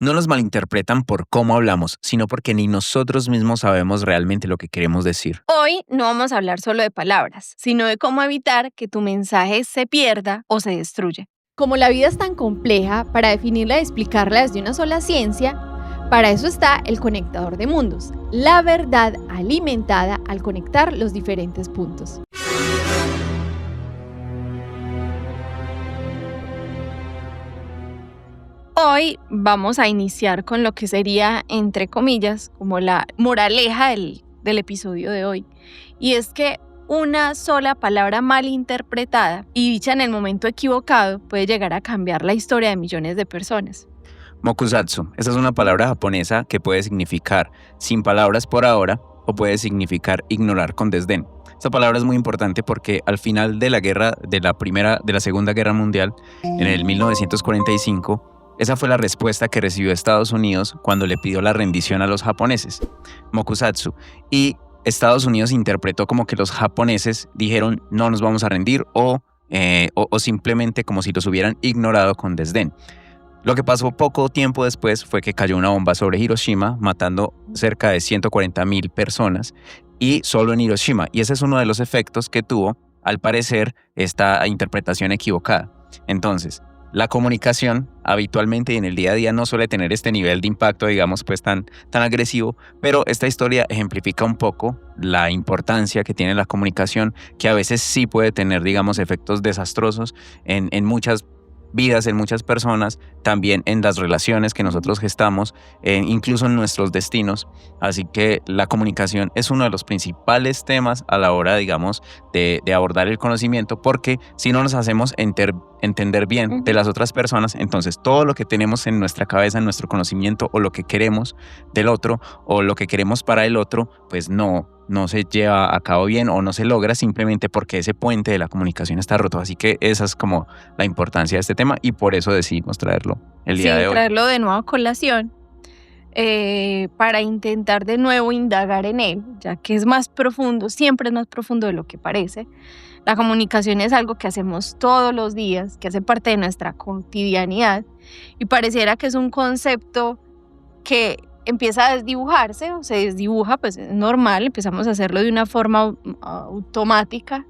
No nos malinterpretan por cómo hablamos, sino porque ni nosotros mismos sabemos realmente lo que queremos decir. Hoy no vamos a hablar solo de palabras, sino de cómo evitar que tu mensaje se pierda o se destruya. Como la vida es tan compleja, para definirla y explicarla desde una sola ciencia, para eso está el conectador de mundos, la verdad alimentada al conectar los diferentes puntos. Hoy vamos a iniciar con lo que sería, entre comillas, como la moraleja del episodio de hoy. Y es que una sola palabra mal interpretada y dicha en el momento equivocado puede llegar a cambiar la historia de millones de personas. Mokusatsu, esa es una palabra japonesa que puede significar sin palabras por ahora o puede significar ignorar con desdén. Esta palabra es muy importante porque al final de la Segunda Guerra Mundial, en el 1945, esa fue la respuesta que recibió Estados Unidos cuando le pidió la rendición a los japoneses, Mokusatsu. Y Estados Unidos interpretó como que los japoneses dijeron no nos vamos a rendir o simplemente como si los hubieran ignorado con desdén. Lo que pasó poco tiempo después fue que cayó una bomba sobre Hiroshima, matando cerca de 140,000 personas, y solo en Hiroshima. Y ese es uno de los efectos que tuvo, al parecer, esta interpretación equivocada. Entonces, la comunicación habitualmente y en el día a día no suele tener este nivel de impacto, digamos, pues tan agresivo, pero esta historia ejemplifica un poco la importancia que tiene la comunicación, que a veces sí puede tener, digamos, efectos desastrosos en muchas vidas, en muchas personas, también en las relaciones que nosotros gestamos, incluso en nuestros destinos. Así que la comunicación es uno de los principales temas a la hora, digamos, de abordar el conocimiento, porque si no nos hacemos entender bien de las otras personas, entonces todo lo que tenemos en nuestra cabeza, en nuestro conocimiento, o lo que queremos del otro, o lo que queremos para el otro, pues no se lleva a cabo bien o no se logra simplemente porque ese puente de la comunicación está roto. Así que esa es como la importancia de este tema y por eso decidimos traerlo el día de hoy. Traerlo de nuevo a colación para intentar de nuevo indagar en él, ya que es más profundo, siempre es más profundo de lo que parece. La comunicación es algo que hacemos todos los días, que hace parte de nuestra cotidianidad y pareciera que es un concepto que empieza a desdibujarse o se desdibuja, pues es normal, empezamos a hacerlo de una forma automática,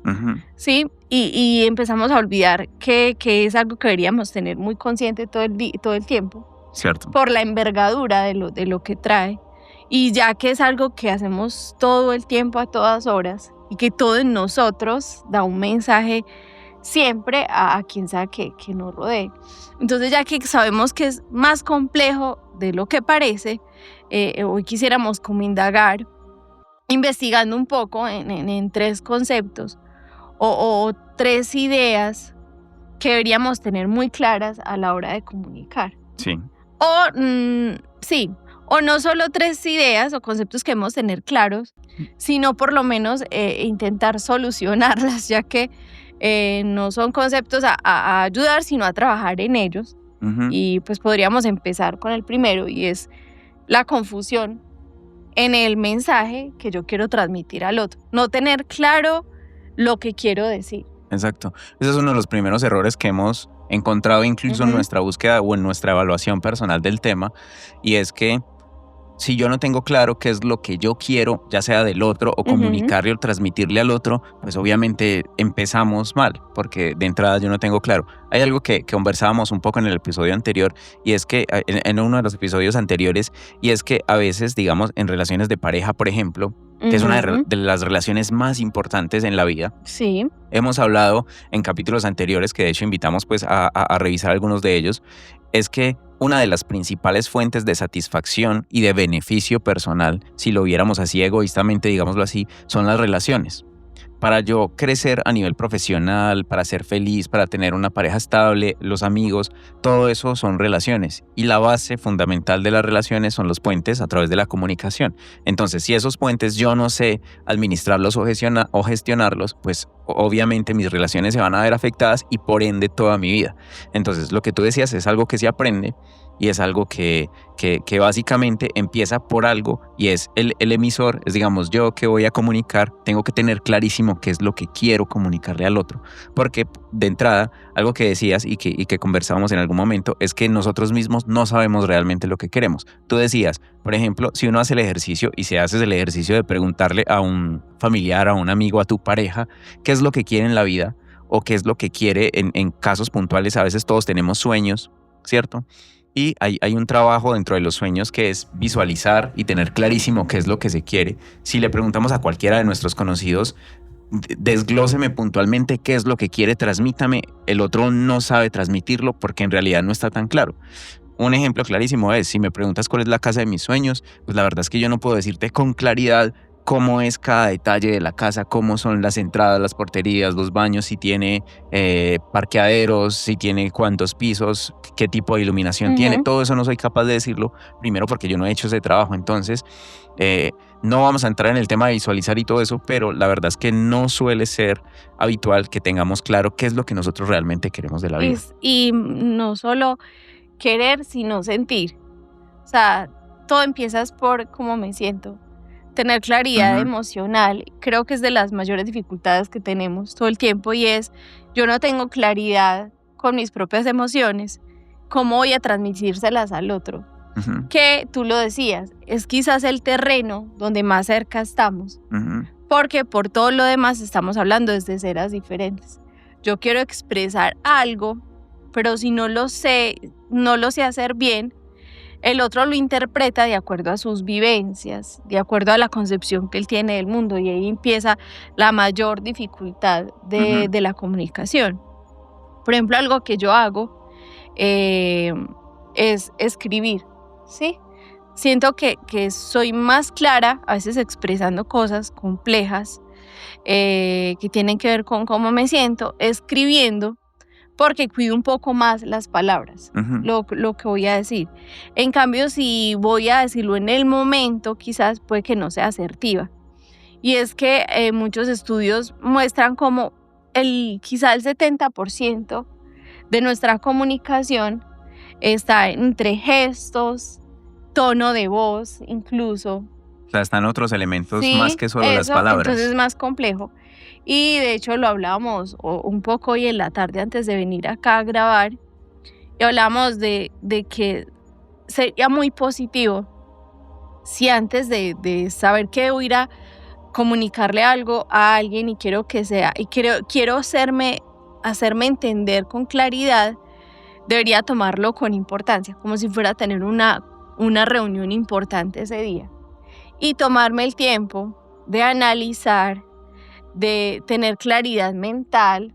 ¿sí? Y empezamos a olvidar que es algo que deberíamos tener muy consciente todo el tiempo. Cierto. Por la envergadura de lo que trae. Y ya que es algo que hacemos todo el tiempo, a todas horas, y que todo en nosotros da un mensaje siempre a quien sea que nos rodee. Entonces, ya que sabemos que es más complejo de lo que parece, hoy quisiéramos como indagar, investigando un poco en tres conceptos o tres ideas que deberíamos tener muy claras a la hora de comunicar. Sí. O no solo tres ideas o conceptos que debemos tener claros, sino por lo menos intentar solucionarlas, ya que no son conceptos a ayudar, sino a trabajar en ellos. Y pues podríamos empezar con el primero, y es la confusión en el mensaje que yo quiero transmitir al otro. No tener claro lo que quiero decir. Exacto. Ese es uno de los primeros errores que hemos encontrado incluso en nuestra búsqueda o en nuestra evaluación personal del tema, y es que si yo no tengo claro qué es lo que yo quiero, ya sea del otro o comunicarle o transmitirle al otro, pues obviamente empezamos mal, porque de entrada yo no tengo claro. Hay algo que conversábamos un poco en el episodio anterior, y es que en uno de los episodios anteriores, y es que a veces, digamos, en relaciones de pareja, por ejemplo, que es una de las relaciones más importantes en la vida. Sí. Hemos hablado en capítulos anteriores, que de hecho invitamos pues a revisar algunos de ellos, es que una de las principales fuentes de satisfacción y de beneficio personal, si lo viéramos así egoístamente, digámoslo así, son las relaciones. Para yo crecer a nivel profesional, para ser feliz, para tener una pareja estable, los amigos, todo eso son relaciones. Y la base fundamental de las relaciones son los puentes a través de la comunicación. Entonces, si esos puentes yo no sé administrarlos o gestionarlos, pues obviamente mis relaciones se van a ver afectadas y por ende toda mi vida. Entonces, lo que tú decías es algo que se aprende, y es algo que básicamente empieza por algo y es el emisor, es digamos yo que voy a comunicar, tengo que tener clarísimo qué es lo que quiero comunicarle al otro, porque de entrada, algo que decías y que conversábamos en algún momento es que nosotros mismos no sabemos realmente lo que queremos. Tú decías, por ejemplo, si uno hace el ejercicio y se hace el ejercicio de preguntarle a un familiar, a un amigo, a tu pareja, qué es lo que quiere en la vida o qué es lo que quiere en casos puntuales, a veces todos tenemos sueños, ¿cierto? Y hay un trabajo dentro de los sueños que es visualizar y tener clarísimo qué es lo que se quiere. Si le preguntamos a cualquiera de nuestros conocidos, desglóseme puntualmente qué es lo que quiere, transmítame, el otro no sabe transmitirlo porque en realidad no está tan claro. Un ejemplo clarísimo es, si me preguntas cuál es la casa de mis sueños, pues la verdad es que yo no puedo decirte con claridad cómo es cada detalle de la casa, cómo son las entradas, las porterías, los baños, si tiene parqueaderos, si tiene cuántos pisos, qué tipo de iluminación tiene. Todo eso no soy capaz de decirlo, primero porque yo no he hecho ese trabajo. Entonces, no vamos a entrar en el tema de visualizar y todo eso, pero la verdad es que no suele ser habitual que tengamos claro qué es lo que nosotros realmente queremos de la vida. Y no solo querer, sino sentir. O sea, todo empieza por cómo me siento. Tener claridad emocional, creo que es de las mayores dificultades que tenemos todo el tiempo y es, yo no tengo claridad con mis propias emociones, ¿cómo voy a transmitírselas al otro? Que tú lo decías, es quizás el terreno donde más cerca estamos, porque por todo lo demás estamos hablando desde esferas diferentes. Yo quiero expresar algo, pero si no lo sé hacer bien, el otro lo interpreta de acuerdo a sus vivencias, de acuerdo a la concepción que él tiene del mundo, y ahí empieza la mayor dificultad de la comunicación. Por ejemplo, algo que yo hago es escribir, ¿sí? Siento que soy más clara, a veces expresando cosas complejas que tienen que ver con cómo me siento, escribiendo, porque cuido un poco más las palabras, lo que voy a decir. En cambio, si voy a decirlo en el momento, quizás puede que no sea asertiva. Y es que muchos estudios muestran como quizá el 70% de nuestra comunicación está entre gestos, tono de voz, incluso. O sea, están otros elementos más que solo las palabras. Entonces es más complejo. Y de hecho lo hablábamos un poco hoy en la tarde antes de venir acá a grabar. Y hablábamos de que sería muy positivo si antes de saber que voy a ir a comunicarle algo a alguien y quiero que sea, y quiero hacerme entender con claridad, debería tomarlo con importancia, como si fuera a tener una reunión importante ese día. Y tomarme el tiempo de analizar, de tener claridad mental,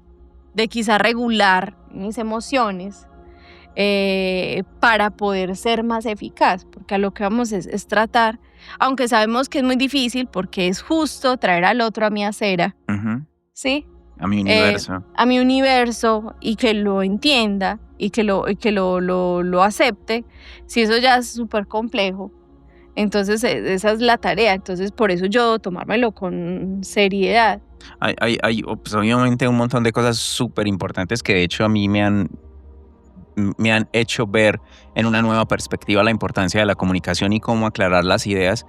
de quizá regular mis emociones para poder ser más eficaz, porque a lo que vamos es tratar, aunque sabemos que es muy difícil porque es justo traer al otro a mi acera, ¿sí? A mi universo. A mi universo, y que lo entienda y que lo acepte. Si eso ya es súper complejo, entonces esa es la tarea. Entonces por eso yo tomármelo con seriedad. Hay pues, obviamente un montón de cosas súper importantes que de hecho a mí me han hecho ver en una nueva perspectiva la importancia de la comunicación y cómo aclarar las ideas.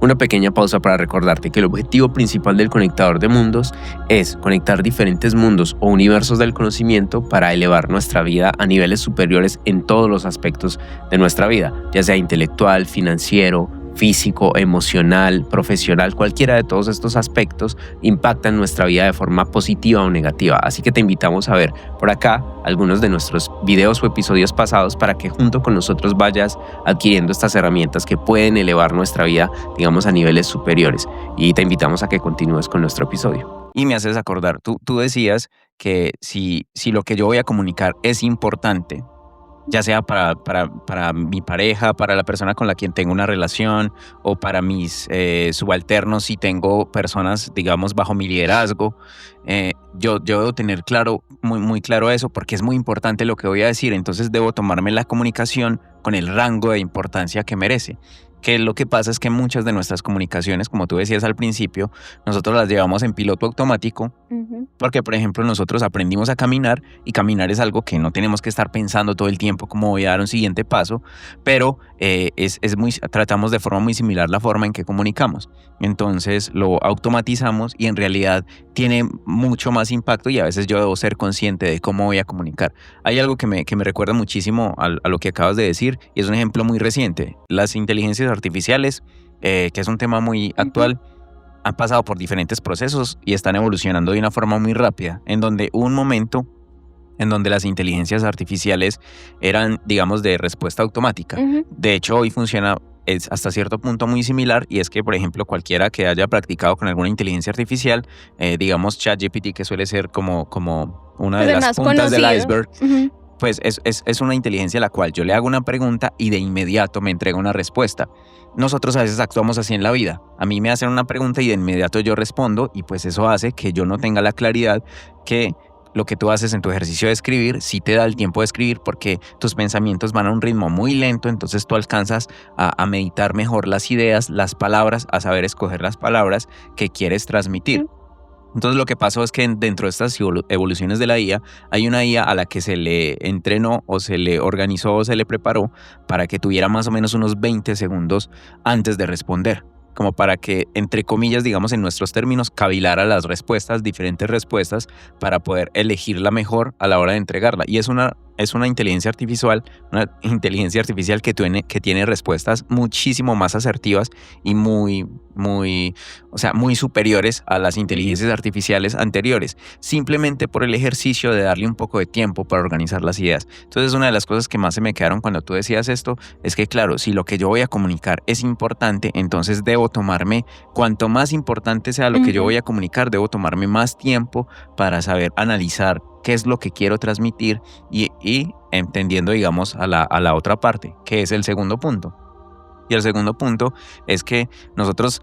Una pequeña pausa para recordarte que el objetivo principal del Conectador de Mundos es conectar diferentes mundos o universos del conocimiento para elevar nuestra vida a niveles superiores en todos los aspectos de nuestra vida, ya sea intelectual, financiero, físico, emocional, profesional. Cualquiera de todos estos aspectos impactan nuestra vida de forma positiva o negativa. Así que te invitamos a ver por acá algunos de nuestros videos o episodios pasados para que junto con nosotros vayas adquiriendo estas herramientas que pueden elevar nuestra vida, digamos, a niveles superiores. Y te invitamos a que continúes con nuestro episodio. Y me haces acordar, tú decías que si lo que yo voy a comunicar es importante, ya sea para mi pareja, para la persona con la quien tengo una relación, o para mis subalternos si tengo personas, digamos, bajo mi liderazgo, yo debo tener claro, muy claro eso, porque es muy importante lo que voy a decir. Entonces debo tomarme la comunicación con el rango de importancia que merece. Que lo que pasa es que muchas de nuestras comunicaciones, como tú decías al principio, nosotros las llevamos en piloto automático porque, por ejemplo, nosotros aprendimos a caminar y caminar es algo que no tenemos que estar pensando todo el tiempo cómo voy a dar un siguiente paso, pero tratamos de forma muy similar la forma en que comunicamos. Entonces lo automatizamos y en realidad tiene mucho más impacto y a veces yo debo ser consciente de cómo voy a comunicar. Hay algo que me recuerda muchísimo a lo que acabas de decir y es un ejemplo muy reciente. Las inteligencias artificiales, que es un tema muy actual, han pasado por diferentes procesos y están evolucionando de una forma muy rápida, en donde hubo un momento en donde las inteligencias artificiales eran, digamos, de respuesta automática. De hecho, hoy funciona es hasta cierto punto muy similar y es que, por ejemplo, cualquiera que haya practicado con alguna inteligencia artificial, digamos ChatGPT, que suele ser como una de las puntas del iceberg, pues es una inteligencia a la cual yo le hago una pregunta y de inmediato me entrega una respuesta. Nosotros a veces actuamos así en la vida. A mí me hacen una pregunta y de inmediato yo respondo y pues eso hace que yo no tenga la claridad que lo que tú haces en tu ejercicio de escribir sí te da el tiempo de escribir porque tus pensamientos van a un ritmo muy lento, entonces tú alcanzas a meditar mejor las ideas, las palabras, a saber escoger las palabras que quieres transmitir. Entonces lo que pasó es que dentro de estas evoluciones de la IA, hay una IA a la que se le entrenó o se le organizó o se le preparó para que tuviera más o menos unos 20 segundos antes de responder, como para que, entre comillas, digamos en nuestros términos, cavilara las respuestas, diferentes respuestas, para poder elegir la mejor a la hora de entregarla. Y es una inteligencia artificial que tiene respuestas muchísimo más asertivas y muy superiores a las inteligencias artificiales anteriores, simplemente por el ejercicio de darle un poco de tiempo para organizar las ideas. Entonces, una de las cosas que más se me quedaron cuando tú decías esto es que, claro, si lo que yo voy a comunicar es importante, entonces debo tomarme, cuanto más importante sea lo que yo voy a comunicar, debo tomarme más tiempo para saber analizar qué es lo que quiero transmitir y entendiendo, digamos, a la otra parte, que es el segundo punto. Y el segundo punto es que nosotros,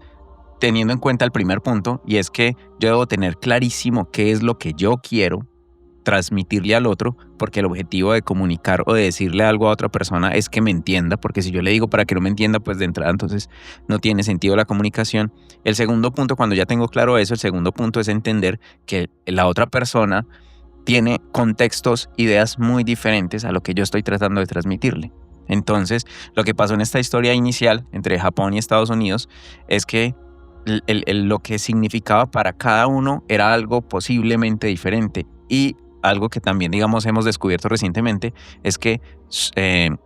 teniendo en cuenta el primer punto, y es que yo debo tener clarísimo qué es lo que yo quiero transmitirle al otro, porque el objetivo de comunicar o de decirle algo a otra persona es que me entienda, porque si yo le digo para que no me entienda, pues de entrada entonces no tiene sentido la comunicación. El segundo punto, cuando ya tengo claro eso, el segundo punto es entender que la otra persona tiene contextos, ideas muy diferentes a lo que yo estoy tratando de transmitirle. Entonces, lo que pasó en esta historia inicial entre Japón y Estados Unidos es que lo que significaba para cada uno era algo posiblemente diferente. Y algo que también, digamos, hemos descubierto recientemente es que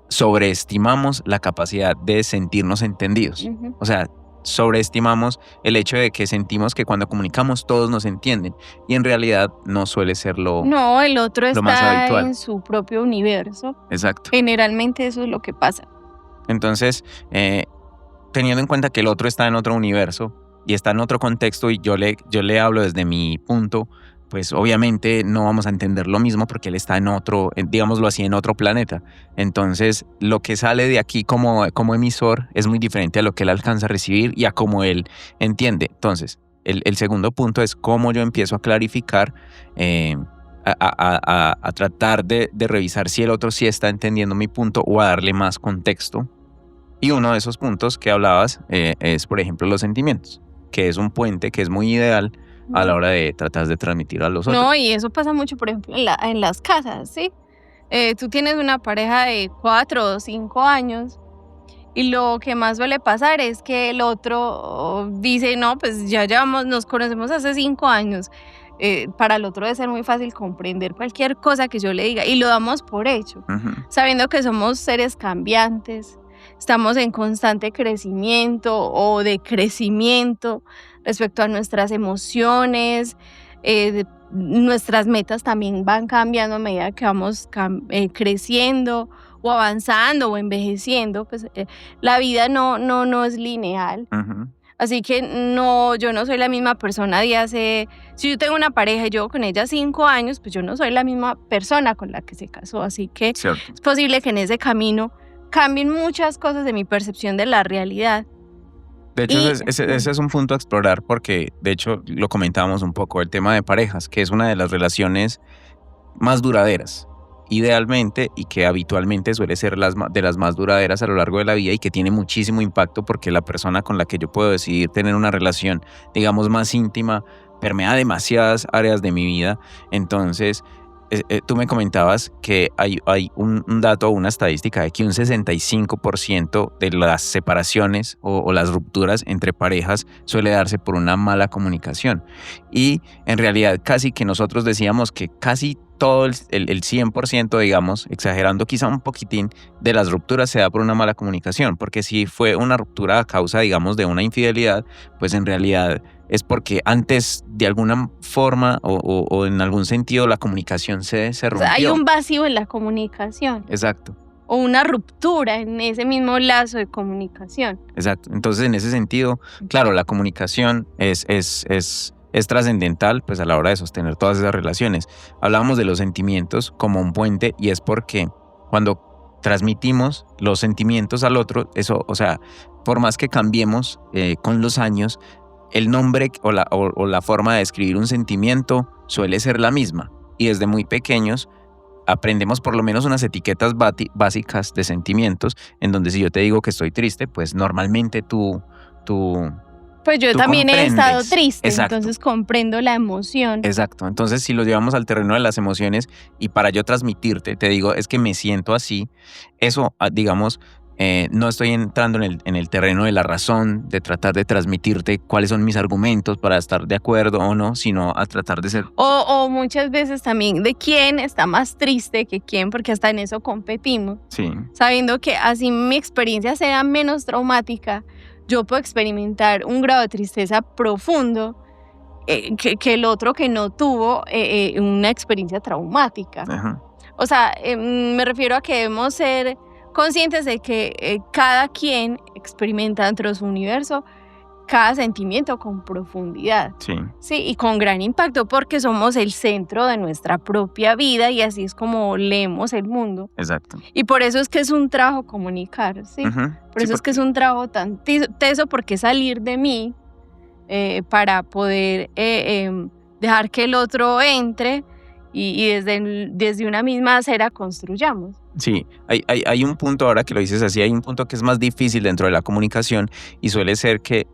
sobreestimamos la capacidad de sentirnos entendidos. O sea, sobreestimamos el hecho de que sentimos que cuando comunicamos todos nos entienden y en realidad no suele ser No, el otro lo más está habitual. en su propio universo. Exacto. Generalmente eso es lo que pasa. Entonces, teniendo en cuenta que el otro está en otro universo y está en otro contexto y yo le hablo desde mi punto, pues obviamente no vamos a entender lo mismo porque él está en otro, digámoslo así, en otro planeta. Entonces, lo que sale de aquí como emisor es muy diferente a lo que él alcanza a recibir y a cómo él entiende. Entonces, el segundo punto es cómo yo empiezo a clarificar, a tratar de revisar si el otro sí está entendiendo mi punto o a darle más contexto. Y uno de esos puntos que hablabas es, por ejemplo, los sentimientos, que es un puente que es muy ideal a la hora de tratar de transmitir a los otros. No, y eso pasa mucho, por ejemplo, en las casas, ¿sí? Tú tienes una pareja de 4 o 5 años y lo que más suele pasar es que el otro dice, no, pues ya nos conocemos hace 5 años. Para el otro debe ser muy fácil comprender cualquier cosa que yo le diga y lo damos por hecho, sabiendo que somos seres cambiantes, estamos en constante crecimiento o decrecimiento respecto a nuestras emociones, nuestras metas también van cambiando a medida que vamos creciendo o avanzando o envejeciendo, pues la vida no es lineal. Así que yo no soy la misma persona si yo tengo una pareja y llevo con ella 5 años, pues yo no soy la misma persona con la que se casó, así que Cierto. Es posible que en ese camino cambien muchas cosas de mi percepción de la realidad. De hecho, ese es un punto a explorar porque, de hecho, lo comentábamos un poco, el tema de parejas, que es una de las relaciones más duraderas. idealmente y que habitualmente suele ser de las más duraderas a lo largo de la vida y que tiene muchísimo impacto porque la persona con la que yo puedo decidir tener una relación, digamos, más íntima, permea demasiadas áreas de mi vida. Entonces, tú me comentabas que hay un dato o una estadística de que un 65% de las separaciones o las rupturas entre parejas suele darse por una mala comunicación. Y en realidad casi que nosotros decíamos que casi todo el 100%, digamos, exagerando quizá un poquitín, de las rupturas se da por una mala comunicación, porque si fue una ruptura a causa, digamos, de una infidelidad, pues en realidad es porque antes de alguna forma o en algún sentido la comunicación se rompió. O sea, hay un vacío en la comunicación. Exacto. O una ruptura en ese mismo lazo de comunicación. Exacto. Entonces, en ese sentido, claro, la comunicación es trascendental pues a la hora de sostener todas esas relaciones. Hablábamos de los sentimientos como un puente y es porque cuando transmitimos los sentimientos al otro, eso, o sea, por más que cambiemos con los años, el nombre o la forma de describir un sentimiento suele ser la misma. Y desde muy pequeños aprendemos por lo menos unas etiquetas básicas de sentimientos, en donde si yo te digo que estoy triste, pues normalmente tú Pues yo también he estado triste, Exacto. Entonces comprendo la emoción. Exacto. Entonces, si lo llevamos al terreno de las emociones y para yo transmitirte, te digo, es que me siento así, eso, digamos, no estoy entrando en el terreno de la razón, de tratar de transmitirte cuáles son mis argumentos para estar de acuerdo o no, sino a tratar de ser... O muchas veces también de quién está más triste que quién, porque hasta en eso competimos. Sí. Sabiendo que así mi experiencia sea menos traumática, yo puedo experimentar un grado de tristeza profundo que el otro que no tuvo una experiencia traumática. Ajá. O sea, me refiero a que debemos ser conscientes de que cada quien experimenta dentro de su universo cada sentimiento con profundidad. Sí. Sí, y con gran impacto porque somos el centro de nuestra propia vida y así es como leemos el mundo. Exacto. Y por eso es que es un trabajo comunicar, ¿sí? Uh-huh. Por eso es que es un trabajo tan teso porque salir de mí para poder dejar que el otro entre y desde una misma acera construyamos. Sí, hay un punto, ahora que lo dices así, hay un punto que es más difícil dentro de la comunicación y suele ser que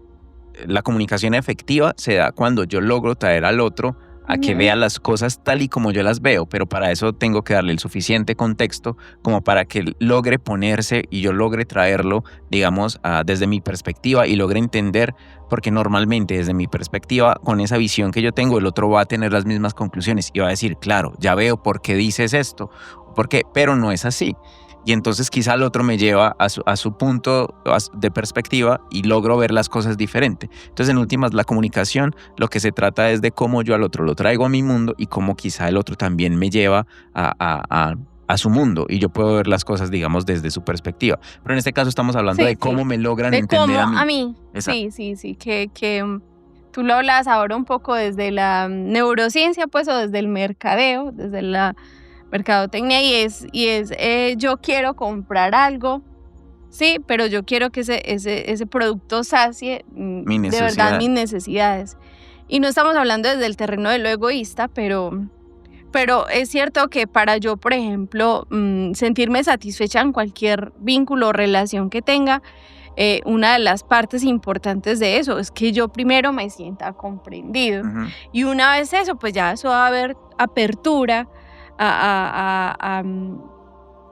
la comunicación efectiva se da cuando yo logro traer al otro a que vea las cosas tal y como yo las veo, pero para eso tengo que darle el suficiente contexto como para que logre ponerse y yo logre traerlo, digamos, desde mi perspectiva y logre entender, porque normalmente desde mi perspectiva, con esa visión que yo tengo, el otro va a tener las mismas conclusiones y va a decir, claro, ya veo por qué dices esto, por qué, pero no es así. Y entonces quizá el otro me lleva a su punto de perspectiva y logro ver las cosas diferente. Entonces, en últimas, la comunicación, lo que se trata es de cómo yo al otro lo traigo a mi mundo y cómo quizá el otro también me lleva a su mundo y yo puedo ver las cosas, digamos, desde su perspectiva. Pero en este caso estamos hablando de cómo me logran entender a mí. Sí, que tú lo hablas ahora un poco desde la neurociencia, pues, o desde el mercadeo, desde la mercadotecnia y es yo quiero comprar algo, sí, pero yo quiero que ese producto sacie de verdad mis necesidades. Y no estamos hablando desde el terreno de lo egoísta, pero es cierto que para yo, por ejemplo, sentirme satisfecha en cualquier vínculo o relación que tenga, una de las partes importantes de eso es que yo primero me sienta comprendido. Uh-huh. Y una vez eso, pues ya eso va a haber apertura,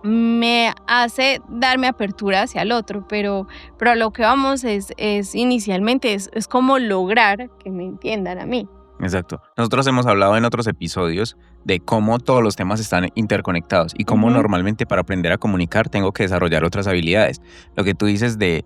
me hace darme apertura hacia el otro, pero a lo que vamos es inicialmente es como lograr que me entiendan a mí. Exacto. Nosotros hemos hablado en otros episodios de cómo todos los temas están interconectados y cómo normalmente para aprender a comunicar tengo que desarrollar otras habilidades. Lo que tú dices de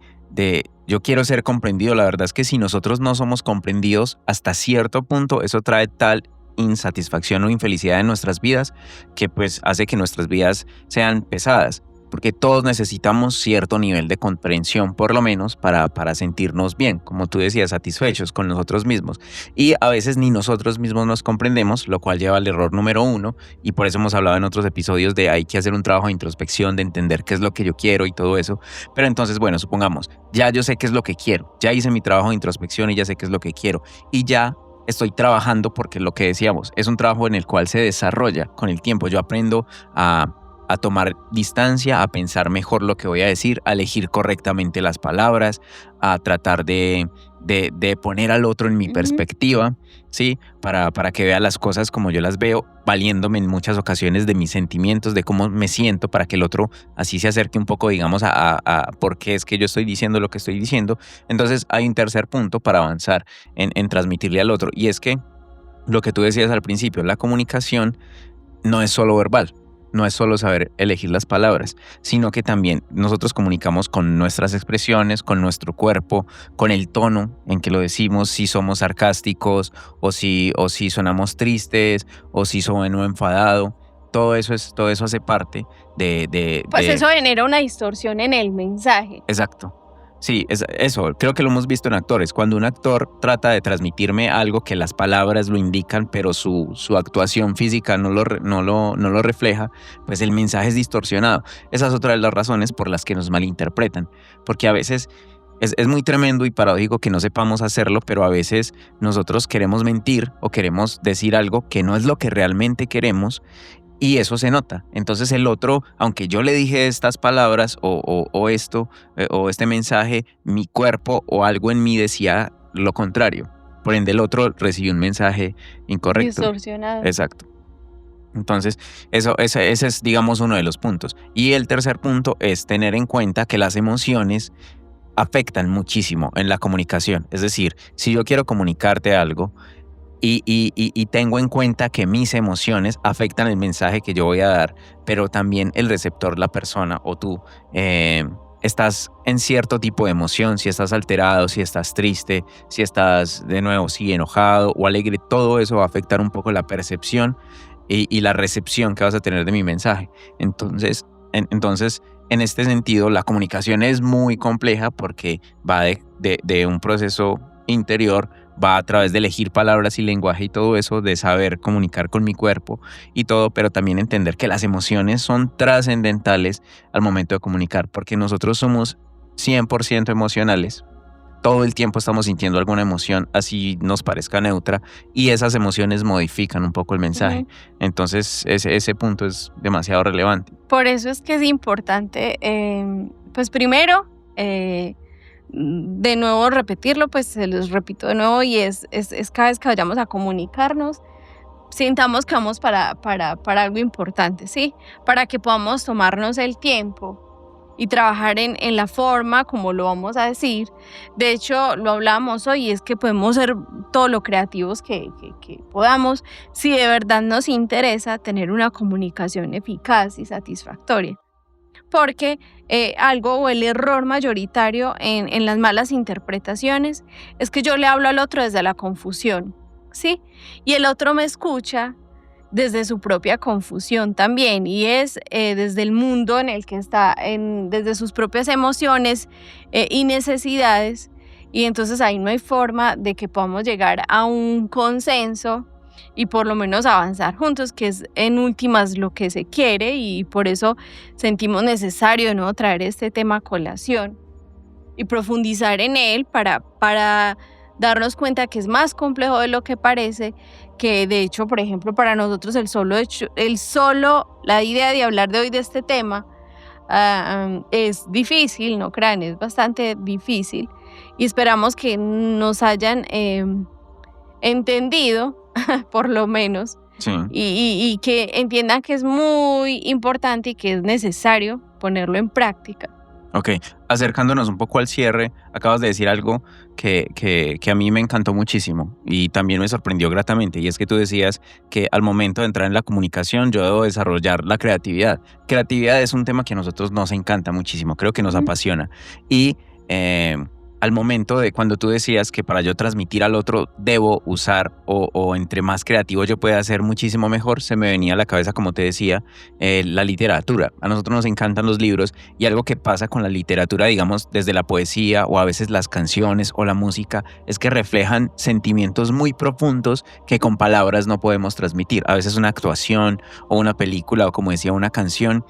yo quiero ser comprendido, la verdad es que si nosotros no somos comprendidos hasta cierto punto, eso trae tal insatisfacción o infelicidad en nuestras vidas que pues hace que nuestras vidas sean pesadas, porque todos necesitamos cierto nivel de comprensión por lo menos para sentirnos bien, como tú decías, satisfechos con nosotros mismos, y a veces ni nosotros mismos nos comprendemos, lo cual lleva al error número 1 y por eso hemos hablado en otros episodios de hay que hacer un trabajo de introspección, de entender qué es lo que yo quiero y todo eso. Pero entonces, bueno, supongamos, ya yo sé qué es lo que quiero, ya hice mi trabajo de introspección y ya sé qué es lo que quiero y ya estoy trabajando, porque lo que decíamos, es un trabajo en el cual se desarrolla con el tiempo. Yo aprendo a tomar distancia, a pensar mejor lo que voy a decir, a elegir correctamente las palabras, a tratar de poner al otro en mi perspectiva, ¿sí? Para que vea las cosas como yo las veo, valiéndome en muchas ocasiones de mis sentimientos, de cómo me siento, para que el otro así se acerque un poco, digamos, a por qué es que yo estoy diciendo lo que estoy diciendo. Entonces hay un tercer punto para avanzar en transmitirle al otro, y es que lo que tú decías al principio, la comunicación no es solo verbal. No es solo saber elegir las palabras, sino que también nosotros comunicamos con nuestras expresiones, con nuestro cuerpo, con el tono en que lo decimos, si somos sarcásticos o si sonamos tristes o si sueno enfadado. Todo eso hace parte de... Pues eso genera una distorsión en el mensaje. Exacto. Sí, eso, creo que lo hemos visto en actores. Cuando un actor trata de transmitirme algo que las palabras lo indican, pero su actuación física no lo refleja, pues el mensaje es distorsionado. Esa es otra de las razones por las que nos malinterpretan, porque a veces es muy tremendo y paradójico que no sepamos hacerlo, pero a veces nosotros queremos mentir o queremos decir algo que no es lo que realmente queremos. Y eso se nota. Entonces el otro, aunque yo le dije estas palabras o esto, o este mensaje, mi cuerpo o algo en mí decía lo contrario. Por ende, el otro recibió un mensaje incorrecto. Distorsionado. Exacto. Entonces, ese es, digamos, uno de los puntos. Y el tercer punto es tener en cuenta que las emociones afectan muchísimo en la comunicación. Es decir, si yo quiero comunicarte algo, y tengo en cuenta que mis emociones afectan el mensaje que yo voy a dar, pero también el receptor, la persona o tú, estás en cierto tipo de emoción, si estás alterado, si estás triste, si estás de nuevo, si enojado o alegre, todo eso va a afectar un poco la percepción y la recepción que vas a tener de mi mensaje. Entonces, en este sentido, la comunicación es muy compleja porque va de un proceso interior, va a través de elegir palabras y lenguaje y todo eso, de saber comunicar con mi cuerpo y todo, pero también entender que las emociones son trascendentales al momento de comunicar, porque nosotros somos 100% emocionales. Todo el tiempo estamos sintiendo alguna emoción, así nos parezca neutra, y esas emociones modifican un poco el mensaje. Entonces, ese punto es demasiado relevante. Por eso es que es importante, pues primero, de nuevo repetirlo, pues se los repito de nuevo, y es cada vez que vayamos a comunicarnos, sintamos que vamos para algo importante, ¿sí? Para que podamos tomarnos el tiempo y trabajar en la forma como lo vamos a decir. De hecho, lo hablamos hoy, es que podemos ser todo lo creativos que podamos si de verdad nos interesa tener una comunicación eficaz y satisfactoria. Porque algo o el error mayoritario en las malas interpretaciones es que yo le hablo al otro desde la confusión, ¿sí? Y el otro me escucha desde su propia confusión también, y es desde el mundo en el que está, desde sus propias emociones y necesidades, y entonces ahí no hay forma de que podamos llegar a un consenso y por lo menos avanzar juntos, que es en últimas lo que se quiere, y por eso sentimos necesario de nuevo traer este tema a colación y profundizar en él para darnos cuenta que es más complejo de lo que parece, que de hecho, por ejemplo, para nosotros la idea de hablar de hoy de este tema es difícil, no crean, es bastante difícil, y esperamos que nos hayan entendido por lo menos, Sí. y que entiendan que es muy importante y que es necesario ponerlo en práctica. Ok, acercándonos un poco al cierre, acabas de decir algo que a mí me encantó muchísimo y también me sorprendió gratamente, y es que tú decías que al momento de entrar en la comunicación yo debo desarrollar la creatividad. Creatividad es un tema que a nosotros nos encanta muchísimo, creo que nos apasiona, y al momento de cuando tú decías que para yo transmitir al otro debo usar o entre más creativo yo pueda ser muchísimo mejor, se me venía a la cabeza, como te decía, la literatura. A nosotros nos encantan los libros, y algo que pasa con la literatura, digamos, desde la poesía o a veces las canciones o la música, es que reflejan sentimientos muy profundos que con palabras no podemos transmitir. A veces una actuación o una película o, como decía, una canción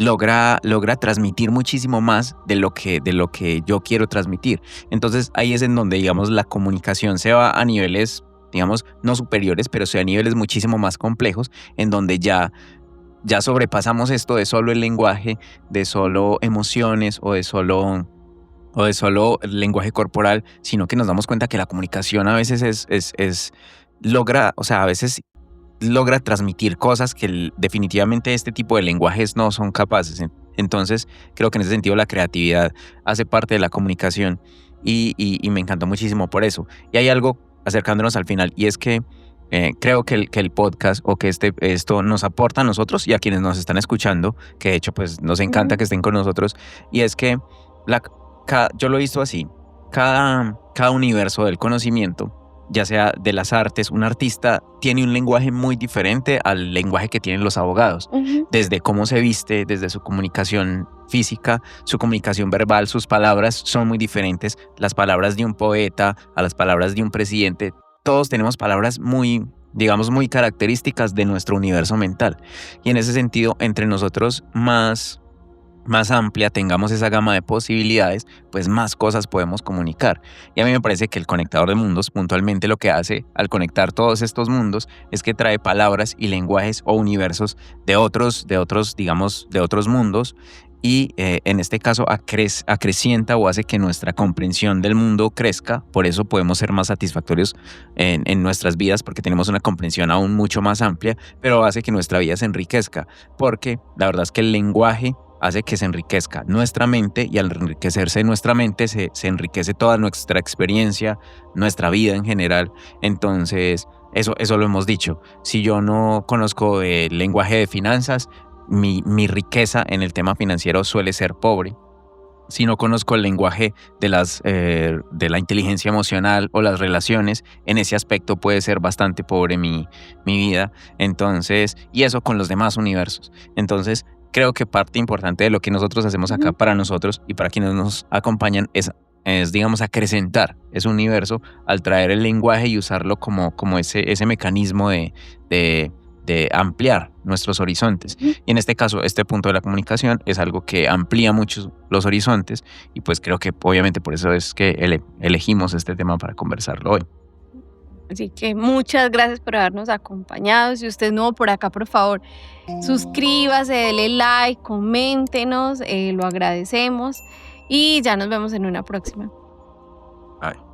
logra transmitir muchísimo más de lo que yo quiero transmitir. Entonces ahí es en donde, digamos, la comunicación se va a niveles digamos, no superiores, pero sí a niveles muchísimo más complejos, en donde ya sobrepasamos esto de solo el lenguaje, de solo emociones o de solo el lenguaje corporal, sino que nos damos cuenta que la comunicación a veces logra, o sea, a veces logra transmitir cosas que definitivamente este tipo de lenguajes no son capaces. Entonces, creo que en ese sentido la creatividad hace parte de la comunicación y me encantó muchísimo por eso. Y hay algo acercándonos al final, y es que creo que el podcast o que esto nos aporta a nosotros y a quienes nos están escuchando, que de hecho pues nos encanta que estén con nosotros, y es que yo lo he visto así, cada universo del conocimiento, ya sea de las artes, un artista tiene un lenguaje muy diferente al lenguaje que tienen los abogados, desde cómo se viste, desde su comunicación física, su comunicación verbal, sus palabras son muy diferentes, las palabras de un poeta a las palabras de un presidente. Todos tenemos palabras muy, digamos, muy características de nuestro universo mental. Y en ese sentido, entre nosotros más amplia tengamos esa gama de posibilidades, pues más cosas podemos comunicar. Y a mí me parece que el conectador de mundos puntualmente lo que hace al conectar todos estos mundos es que trae palabras y lenguajes o universos de otros mundos, y en este caso acrecienta o hace que nuestra comprensión del mundo crezca. Por eso podemos ser más satisfactorios en nuestras vidas, porque tenemos una comprensión aún mucho más amplia, pero hace que nuestra vida se enriquezca, porque la verdad es que el lenguaje hace que se enriquezca nuestra mente, y al enriquecerse nuestra mente se enriquece toda nuestra experiencia, nuestra vida en general. Entonces, eso lo hemos dicho. Si yo no conozco el lenguaje de finanzas, mi riqueza en el tema financiero suele ser pobre. Si no conozco el lenguaje de la inteligencia emocional o las relaciones, en ese aspecto puede ser bastante pobre mi vida. Entonces, y eso con los demás universos. Entonces, creo que parte importante de lo que nosotros hacemos acá para nosotros y para quienes nos acompañan es digamos, acrecentar ese universo al traer el lenguaje y usarlo como ese mecanismo de ampliar nuestros horizontes. Y en este caso, este punto de la comunicación es algo que amplía mucho los horizontes, y pues creo que obviamente por eso es que elegimos este tema para conversarlo hoy. Así que muchas gracias por habernos acompañado. Si usted es nuevo por acá, por favor, suscríbase, dele like, coméntenos, lo agradecemos, y ya nos vemos en una próxima. Bye.